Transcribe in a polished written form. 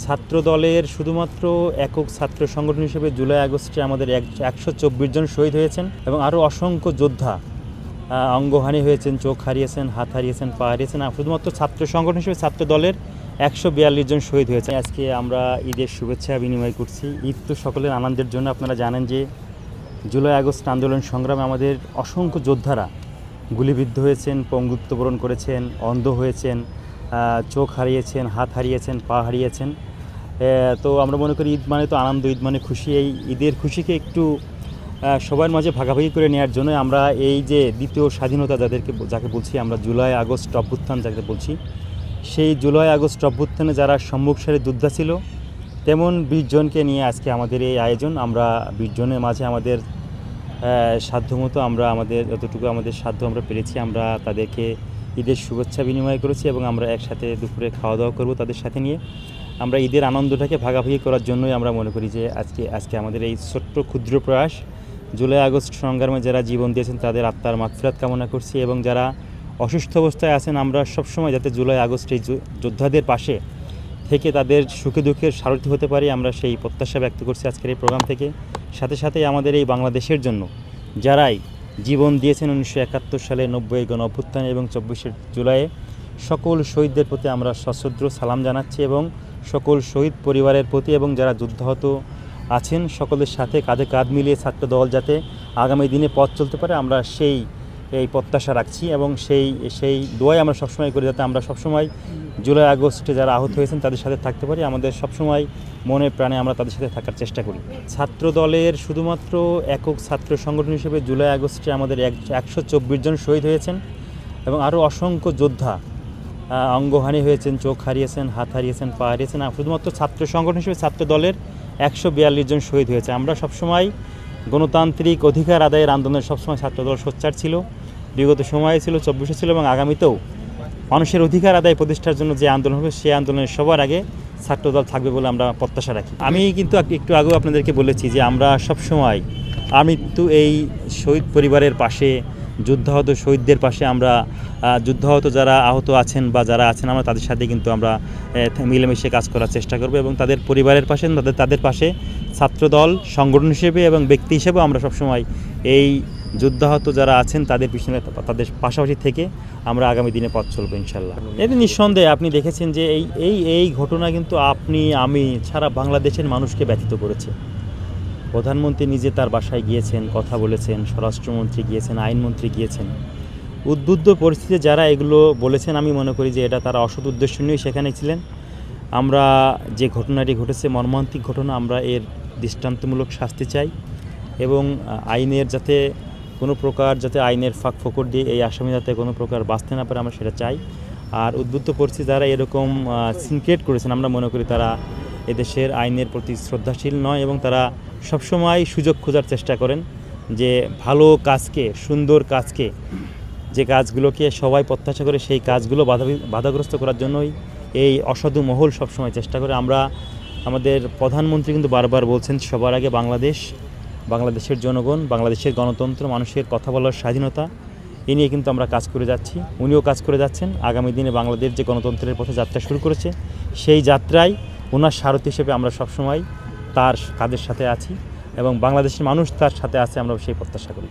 ছাত্র দলের শুধুমাত্র একক ছাত্র সংগঠন হিসেবে জুলাই আগস্টে আমাদের 124 জন শহীদ হয়েছেন এবং আরও অসংখ্য যোদ্ধা অঙ্গহানি হয়েছেন, চোখ হারিয়েছেন, হাত হারিয়েছেন, পা হারিয়েছেন। শুধুমাত্র ছাত্র সংগঠন হিসেবে ছাত্র দলের 142 জন শহীদ হয়েছে। আজকে আমরা ঈদের শুভেচ্ছা বিনিময় করছি। ঈদ তো সকলের আনন্দের জন্য। আপনারা জানেন যে জুলাই আগস্ট আন্দোলন সংগ্রামে আমাদের অসংখ্য যোদ্ধারা গুলিবিদ্ধ হয়েছেন, পঙ্গুত্ববরণ করেছেন, অন্ধ হয়েছেন, চোখ হারিয়েছেন, হাত হারিয়েছেন, পা হারিয়েছেন। তো আমরা মনে করি ঈদ মানে তো আনন্দ, ঈদ মানে খুশি। এই ঈদের খুশিকে একটু সবার মাঝে ভাগাভাগি করে নেওয়ার জন্য আমরা এই যে দ্বিতীয় স্বাধীনতা যাকে বলছি আমরা জুলাই আগস্ট অভ্যুত্থান যাকে বলছি, সেই জুলাই আগস্ট অভ্যুত্থানে যারা সম্মুখ সারির যোদ্ধা ছিল তেমন 20 জনকে নিয়ে আজকে আমাদের এই আয়োজন। আমরা 20 জনের মাঝে আমাদের সাধ্যমতো আমাদের যতটুকু আমাদের সাধ্য আমরা পেরেছি, আমরা তাদেরকে ঈদের শুভেচ্ছা বিনিময় করেছি এবং আমরা একসাথে দুপুরে খাওয়া দাওয়া করব তাদের সাথে নিয়ে। আমরা ঈদের আনন্দটাকে ভাগাভাগি করার জন্যই আমরা মনে করি যে আজকে আমাদের এই ছোট্ট ক্ষুদ্র প্রয়াস। জুলাই আগস্ট সংগ্রামে যারা জীবন দিয়েছেন তাদের আত্মার মাগফিরাত কামনা করছি এবং যারা অসুস্থ অবস্থায় আছেন আমরা সবসময় যাতে জুলাই আগস্ট এই যোদ্ধাদের পাশে থেকে তাদের সুখে দুঃখের সারথি হতে পারি, আমরা সেই প্রত্যাশা ব্যক্ত করছি আজকের এই প্রোগ্রাম থেকে। সাথে সাথে আমাদের এই বাংলাদেশের জন্য যারাই জীবন দিয়েছেন 1971 সালে 90 গণ অভ্যুত্থানে এবং 24 জুলাইয়ে সকল শহীদদের প্রতি আমরা সশ্রদ্ধ সালাম জানাচ্ছি এবং সকল শহীদ পরিবারের প্রতি এবং যারা যুদ্ধাহত আছেন সকলের সাথে কাঁধে কাঁধ মিলিয়ে ছাত্র দল যাতে আগামী দিনে পথ চলতে পারে আমরা এই প্রত্যাশা রাখছি এবং সেই দোয়াই আমরা সবসময় করি যাতে আমরা সবসময় জুলাই আগস্টে যারা আহত হয়েছেন তাদের সাথে থাকতে পারি। আমাদের সবসময় মনে প্রাণে আমরা তাদের সাথে থাকার চেষ্টা করি। ছাত্র দলের শুধুমাত্র একক ছাত্র সংগঠন হিসেবে জুলাই আগস্টে আমাদের 124 জন শহীদ হয়েছেন এবং আরও অসংখ্য যোদ্ধা অঙ্গহানি হয়েছেন, চোখ হারিয়েছেন, হাত হারিয়েছেন, পা হারিয়েছেন। শুধুমাত্র ছাত্র সংগঠন হিসেবে ছাত্র দলের 142 জন শহীদ হয়েছে। আমরা সবসময় গণতান্ত্রিক অধিকার আদায়ের আন্দোলনে সবসময় ছাত্রদল সোচ্চার ছিল, বিগত সময়ে ছিল, 24 ছিল এবং আগামীতেও মানুষের অধিকার আদায় প্রতিষ্ঠার জন্য যে আন্দোলন হবে সেই আন্দোলনের সবার আগে ছাত্রদল থাকবে বলে আমরা প্রত্যাশা রাখি। আমি কিন্তু একটু আগেও আপনাদেরকে বলেছি যে আমরা সবসময় আমৃত্যু এই শহীদ পরিবারের পাশে, যুদ্ধাহত শহীদদের পাশে আমরা যুদ্ধাহত যারা আহত আছেন বা যারা আছেন আমরা তাদের সাথে কিন্তু আমরা মিলেমিশে কাজ করার চেষ্টা করব এবং তাদের পরিবারের পাশে তাদের পাশে ছাত্রদল সংগঠন হিসেবে এবং ব্যক্তি হিসেবেও আমরা সবসময় এই যুদ্ধাহত যারা আছেন তাদের পিছনে তাদের পাশাপাশি থেকে আমরা আগামী দিনে পথ চলবো ইনশাল্লাহ। এতে নিঃসন্দেহে আপনি দেখেছেন যে এই ঘটনা কিন্তু আমি সারা বাংলাদেশের মানুষকে ব্যথিত করেছে। প্রধানমন্ত্রী নিজে তার বাসায় গিয়েছেন, কথা বলেছেন, স্বরাষ্ট্রমন্ত্রী গিয়েছেন, আইনমন্ত্রী গিয়েছেন। উদ্বুদ্ধ পরিস্থিতিতে যারা এগুলো বলেছেন আমি মনে করি যে এটা তারা অসৎ উদ্দেশ্য নিয়েই সেখানে ছিলেন। আমরা যে ঘটনাটি ঘটেছে মর্মান্তিক ঘটনা, আমরা এর দৃষ্টান্তমূলক শাস্তি চাই এবং আইনের যাতে কোনো প্রকার আইনের ফাঁক ফোকর দিয়ে এই আসামি যাতে কোনো প্রকার বাঁচতে না পারে আমরা সেটা চাই। আর উদ্বুদ্ধ পরিস্থিতি যারা এরকম সিনক্রিয়েট করেছেন আমরা মনে করি তারা এদেশের আইনের প্রতি শ্রদ্ধাশীল নয় এবং তারা সবসময় সুযোগ খোঁজার চেষ্টা করেন যে ভালো কাজকে, সুন্দর কাজকে, যে কাজগুলোকে সবাই প্রত্যাশা করে সেই কাজগুলো বাধাগ্রস্ত করার জন্যই এই অসাধু মহল সবসময় চেষ্টা করে। আমাদের প্রধানমন্ত্রী কিন্তু বারবার বলছেন সবার আগে বাংলাদেশের জনগণ, বাংলাদেশের গণতন্ত্র, মানুষের কথা বলার স্বাধীনতা, এ নিয়ে কিন্তু আমরা কাজ করে যাচ্ছি, উনিও কাজ করে যাচ্ছেন। আগামী দিনে বাংলাদেশ যে গণতন্ত্রের পথে যাত্রা শুরু করেছে সেই যাত্রায় ওনার সারথি হিসেবে আমরা সবসময় তার কাঁধের সাথে আছি এবং বাংলাদেশের মানুষ তার সাথে আছে, আমরা সেই প্রত্যাশা করি।